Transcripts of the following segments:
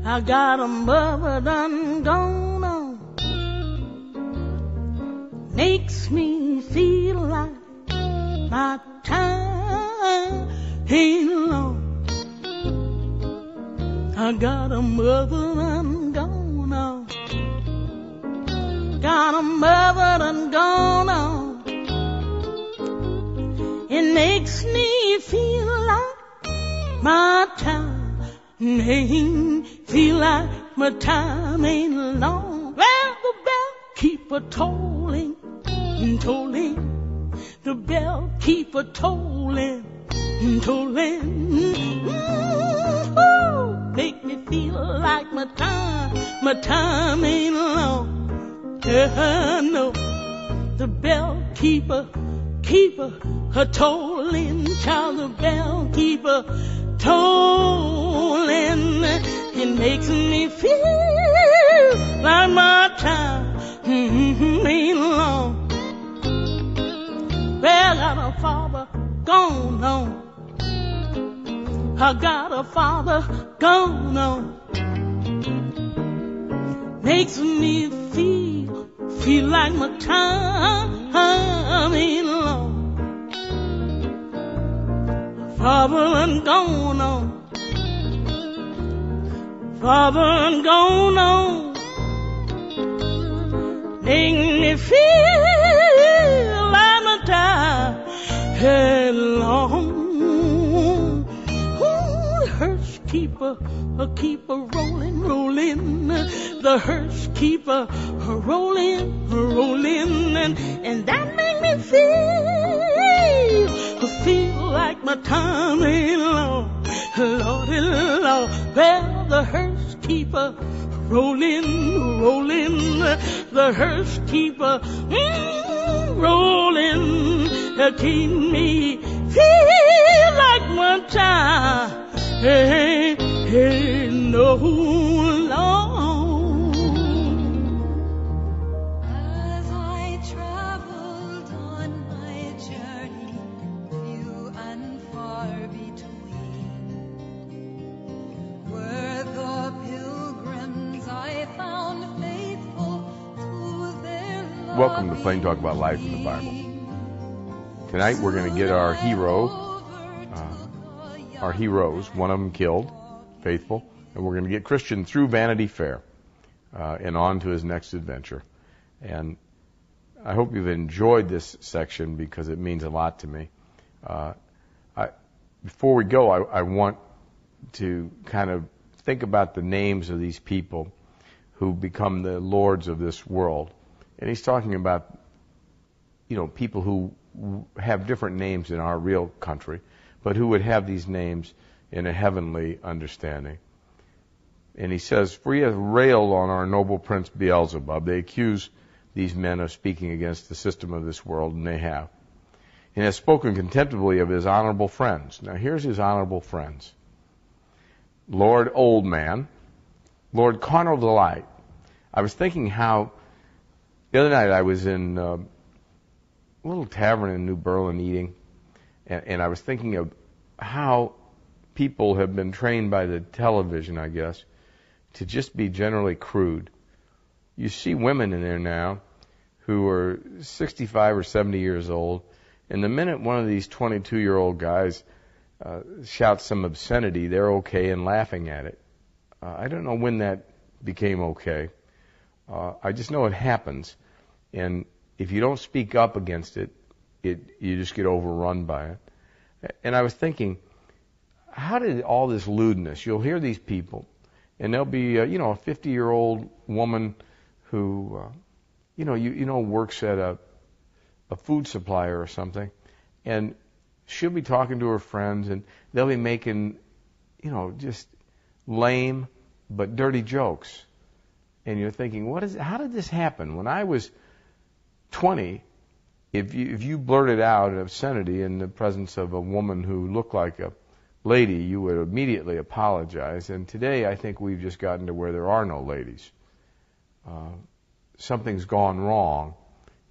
I got a mother done gone on. Makes me feel like my time ain't long. I got a mother done gone on. Got a mother done gone on. It makes me feel like my time ain't feel like my time ain't long. Well, the bell keep a tolling and tolling. The bell keep a tolling and tolling. Make me feel like my time ain't long. No, the bell keep a tolling, child. The bell keep a tolling. It makes me feel like my time ain't long. Well, I got a father gone on. I got a father gone on. Makes me feel like my time ain't long. Father and gone on. Father and gone on. Make me feel like my time ain't long. Ooh, hearse keep a rolling, rolling. The hearse keep a rolling, rolling, and that make me feel like my time ain't long. Lordy, Lord, well, the hearse keep a rolling, rolling. The hearse keep a rolling. Keep me feel like my time ain't no long. As I traveled on my journey, few and far between, were the pilgrims I found faithful to their love. Welcome to Plain Talk About Life in the Bible. Tonight we're going to get our heroes, one of them killed, faithful, and we're going to get Christian through Vanity Fair and on to his next adventure. And I hope you've enjoyed this section because it means a lot to me. Before we go, I want to kind of think about the names of these people who become the lords of this world. And he's talking about, people who have different names in our real country, but who would have these names in a heavenly understanding. And he says, "For ye have railed on our noble prince Beelzebub." They accuse these men of speaking against the system of this world, and they have. "And has spoken contemptibly of his honorable friends." Now here's his honorable friends. "Lord Old Man, Lord Carnal Delight." I was thinking how the other night I was in a little tavern in New Berlin eating, and I was thinking of how people have been trained by the television, I guess, to just be generally crude. You see women in there now who are 65 or 70 years old, and the minute one of these 22-year-old guys shouts some obscenity, they're okay and laughing at it. I don't know when that became okay. I just know it happens, and if you don't speak up against it, you just get overrun by it. And I was thinking, how did all this lewdness, you'll hear these people, and there'll be, a 50-year-old woman who, works at a food supplier or something, and she'll be talking to her friends, and they'll be making, just lame but dirty jokes. And you're thinking, how did this happen? When I was 20, if you blurted out an obscenity in the presence of a woman who looked like a lady, you would immediately apologize. And today, I think we've just gotten to where there are no ladies. Something's gone wrong.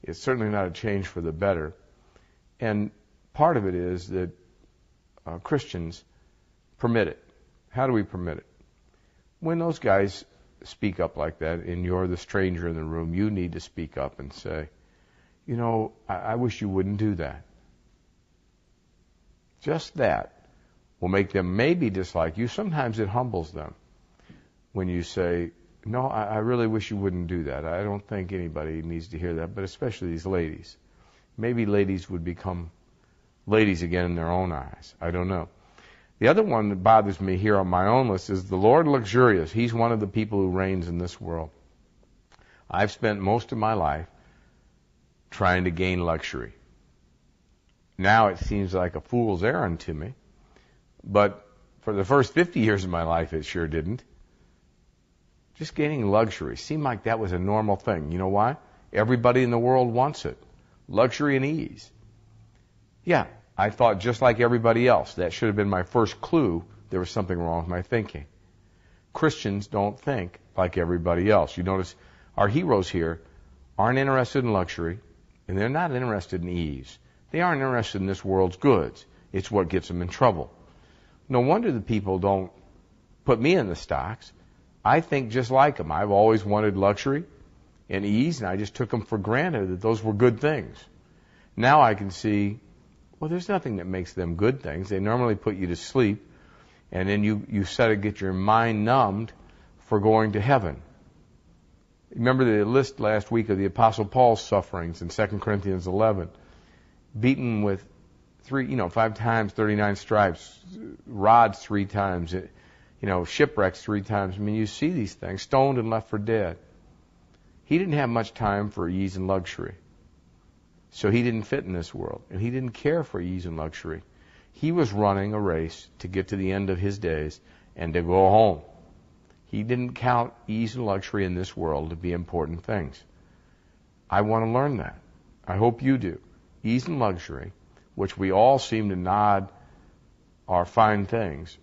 It's certainly not a change for the better. And part of it is that Christians permit it. How do we permit it? when those guys speak up like that, and you're the stranger in the room, you need to speak up and say, you know, I wish you wouldn't do that. Just that will make them maybe dislike you. Sometimes it humbles them when you say, no, I really wish you wouldn't do that. I don't think anybody needs to hear that, but especially these ladies. Maybe ladies would become ladies again in their own eyes. I don't know. The other one that bothers me here on my own list is the Lord luxurious. He's one of the people who reigns in this world. I've spent most of my life trying to gain luxury. Now it seems like a fool's errand to me, but for the first 50 years of my life it sure didn't. Just gaining luxury seemed like that was a normal thing. You know why? Everybody in the world wants it. Luxury and ease. Yeah, I thought just like everybody else. That should have been my first clue there was something wrong with my thinking. Christians don't think like everybody else. You notice our heroes here aren't interested in luxury, and they're not interested in ease. They aren't interested in this world's goods. It's what gets them in trouble. No wonder the people don't put me in the stocks. I think just like them. I've always wanted luxury and ease, and I just took them for granted that those were good things. Now I can see, well, there's nothing that makes them good things. They normally put you to sleep, and then you get your mind numbed for going to heaven. Remember the list last week of the Apostle Paul's sufferings in 2 Corinthians 11. Beaten with 5 times 39 stripes, rods 3 times, shipwrecks 3 times. I mean, you see these things, stoned and left for dead. He didn't have much time for ease and luxury. So he didn't fit in this world, and he didn't care for ease and luxury. He was running a race to get to the end of his days and to go home. He didn't count ease and luxury in this world to be important things. I want to learn that. I hope you do. Ease and luxury, which we all seem to nod are fine things,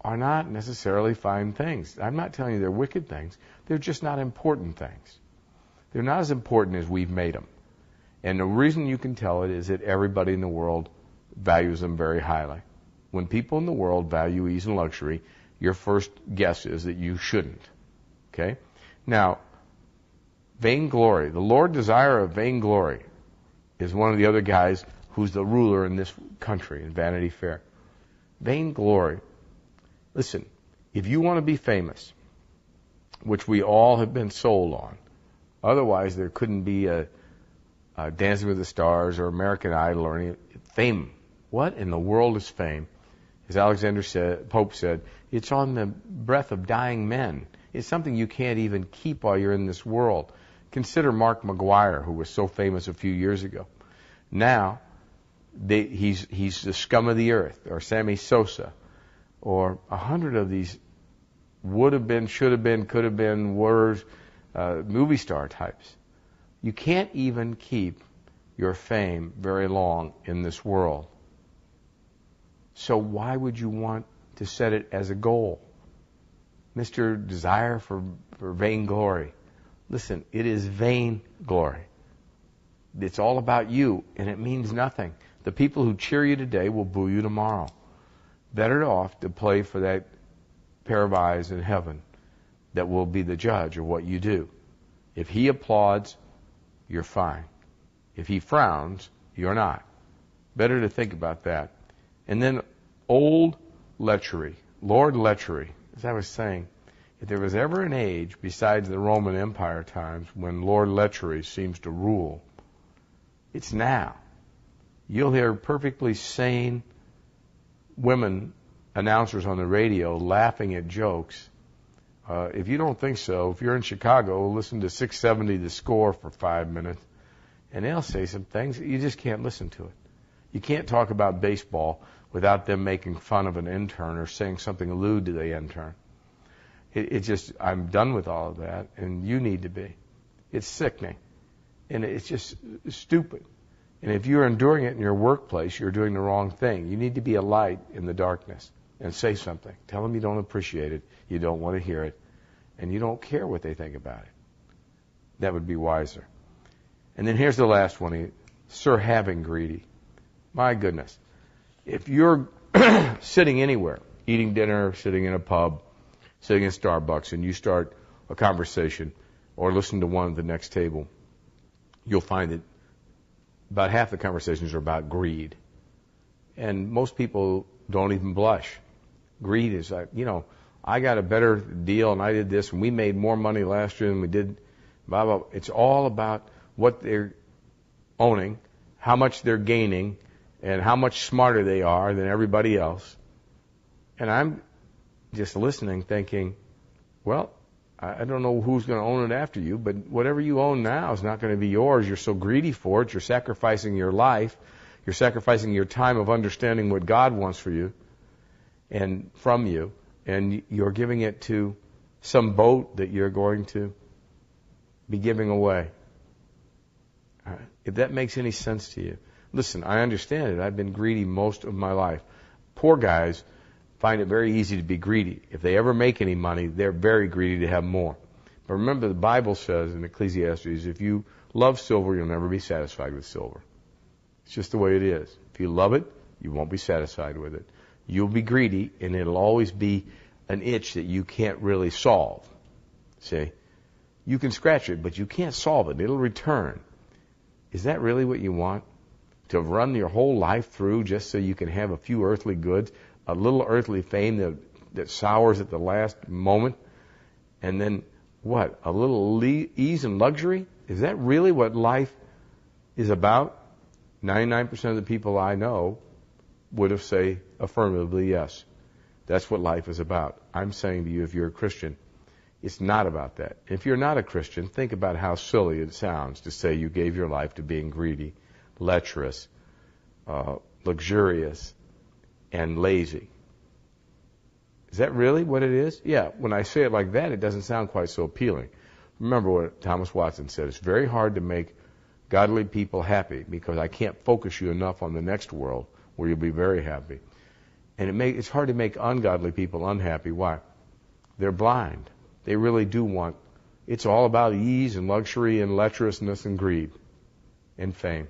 are not necessarily fine things. I'm not telling you they're wicked things. They're just not important things. They're not as important as we've made them. And the reason you can tell it is that everybody in the world values them very highly. When people in the world value ease and luxury, your first guess is that you shouldn't. Okay? Now, vainglory. The Lord desire of vainglory is one of the other guys who's the ruler in this country in Vanity Fair. Vainglory. Listen, if you want to be famous, which we all have been sold on, otherwise there couldn't be a Dancing with the Stars or American Idol or any fame. What in the world is fame? As Pope said, it's on the breath of dying men. It's something you can't even keep while you're in this world. Consider Mark McGuire, who was so famous a few years ago. Now, he's the scum of the earth, or Sammy Sosa, or 100 of these would have been, should have been, could have been, were movie star types. You can't even keep your fame very long in this world. So why would you want to set it as a goal? Mr. Desire for vainglory. Listen, it is vainglory. It's all about you, and it means nothing. The people who cheer you today will boo you tomorrow. Better off to play for that pair of eyes in heaven that will be the judge of what you do. If he applauds, you're fine. If he frowns, you're not. Better to think about that. And then old lechery, Lord lechery. As I was saying, if there was ever an age besides the Roman Empire times when Lord lechery seems to rule, it's now. You'll hear perfectly sane women announcers on the radio laughing at jokes. If you don't think so, if you're in Chicago, listen to 670 The Score for 5 minutes, and they'll say some things. You just can't listen to it. You can't talk about baseball without them making fun of an intern or saying something lewd to the intern. I'm done with all of that, and you need to be. It's sickening, and it's just stupid. And if you're enduring it in your workplace, you're doing the wrong thing. You need to be a light in the darkness and say something. Tell them you don't appreciate it, you don't want to hear it, and you don't care what they think about it. That would be wiser. And then here's the last one, Sir Having greedy. My goodness. If you're sitting anywhere, eating dinner, sitting in a pub, sitting in Starbucks and you start a conversation or listen to one at the next table, you'll find that about half the conversations are about greed. And most people don't even blush. Greed is like, I got a better deal and I did this and we made more money last year than we did, blah, blah. It's all about what they're owning, how much they're gaining, and how much smarter they are than everybody else. And I'm just listening thinking, well, I don't know who's going to own it after you, but whatever you own now is not going to be yours. You're so greedy for it. You're sacrificing your life. You're sacrificing your time of understanding what God wants for you and from you, and you're giving it to some boat that you're going to be giving away. If that makes any sense to you. Listen, I understand it. I've been greedy most of my life. Poor guys find it very easy to be greedy. If they ever make any money, they're very greedy to have more. But remember, the Bible says in Ecclesiastes, if you love silver, you'll never be satisfied with silver. It's just the way it is. If you love it, you won't be satisfied with it. You'll be greedy, and it'll always be an itch that you can't really solve. See? You can scratch it, but you can't solve it. It'll return. Is that really what you want? To run your whole life through just so you can have a few earthly goods, a little earthly fame that sours at the last moment, and then what? A little ease and luxury? Is that really what life is about? 99% of the people I know would have say affirmatively yes. That's what life is about. I'm saying to you, if you're a Christian, it's not about that. If you're not a Christian, think about how silly it sounds to say you gave your life to being greedy, lecherous, luxurious, and lazy. Is that really what it is? Yeah, when I say it like that, it doesn't sound quite so appealing. Remember what Thomas Watson said. It's very hard to make godly people happy because I can't focus you enough on the next world where you'll be very happy. And it's hard to make ungodly people unhappy. Why? They're blind. They really do want. It's all about ease and luxury and lecherousness and greed and fame.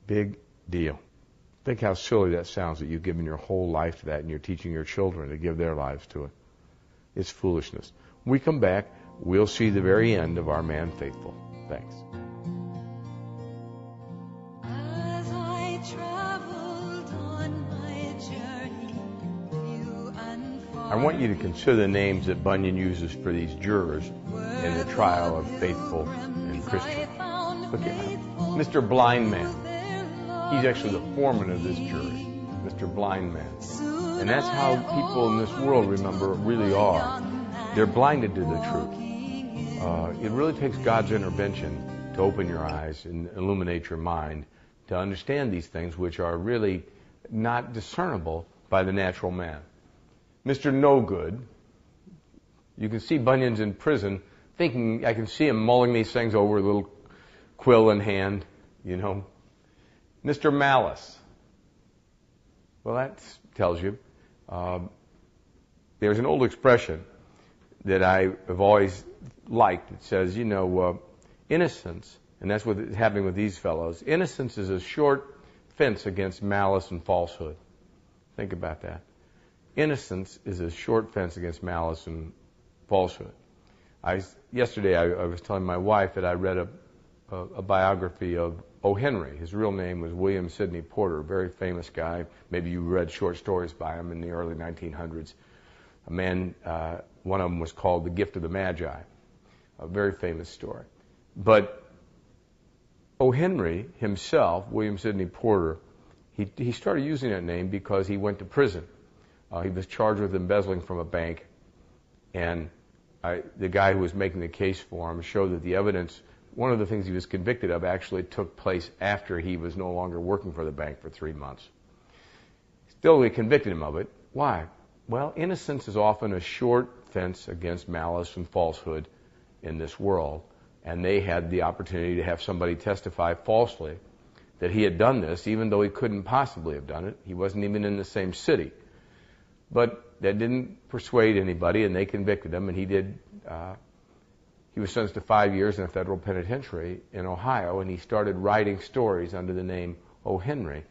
Big deal. Think how silly that sounds that you've given your whole life to that and you're teaching your children to give their lives to it. It's foolishness. When we come back, we'll see the very end of our man faithful. Thanks. As I traveled on my journey, few and far, I want you to consider the names that Bunyan uses for these jurors in the trial of faithful and Christian. Look at Mr. Blind Man. He's actually the foreman of this jury, Mr. Blind Man. And that's how people in this world, remember, really are. They're blinded to the truth. It really takes God's intervention to open your eyes and illuminate your mind to understand these things which are really not discernible by the natural man. Mr. No Good, you can see Bunyan's in prison thinking, I can see him mulling these things over with a little quill in hand, Mr. Malice. Well, that tells you. There's an old expression that I have always liked. It says, innocence, and that's what's happening with these fellows. Innocence is a short fence against malice and falsehood. Think about that. Innocence is a short fence against malice and falsehood. Yesterday I was telling my wife that I read a biography of O. Henry. His real name was William Sidney Porter, a very famous guy. Maybe you read short stories by him in the early 1900s. A man, one of them was called The Gift of the Magi, a very famous story. But O. Henry himself, William Sidney Porter, he started using that name because he went to prison. He was charged with embezzling from a bank, and the guy who was making the case for him showed that the evidence, one of the things he was convicted of actually took place after he was no longer working for the bank for 3 months. Still, they convicted him of it. Why? Well, innocence is often a short fence against malice and falsehood in this world. And they had the opportunity to have somebody testify falsely that he had done this, even though he couldn't possibly have done it. He wasn't even in the same city. But that didn't persuade anybody, and they convicted him, and he was sentenced to 5 years in a federal penitentiary in Ohio, and he started writing stories under the name O. Henry.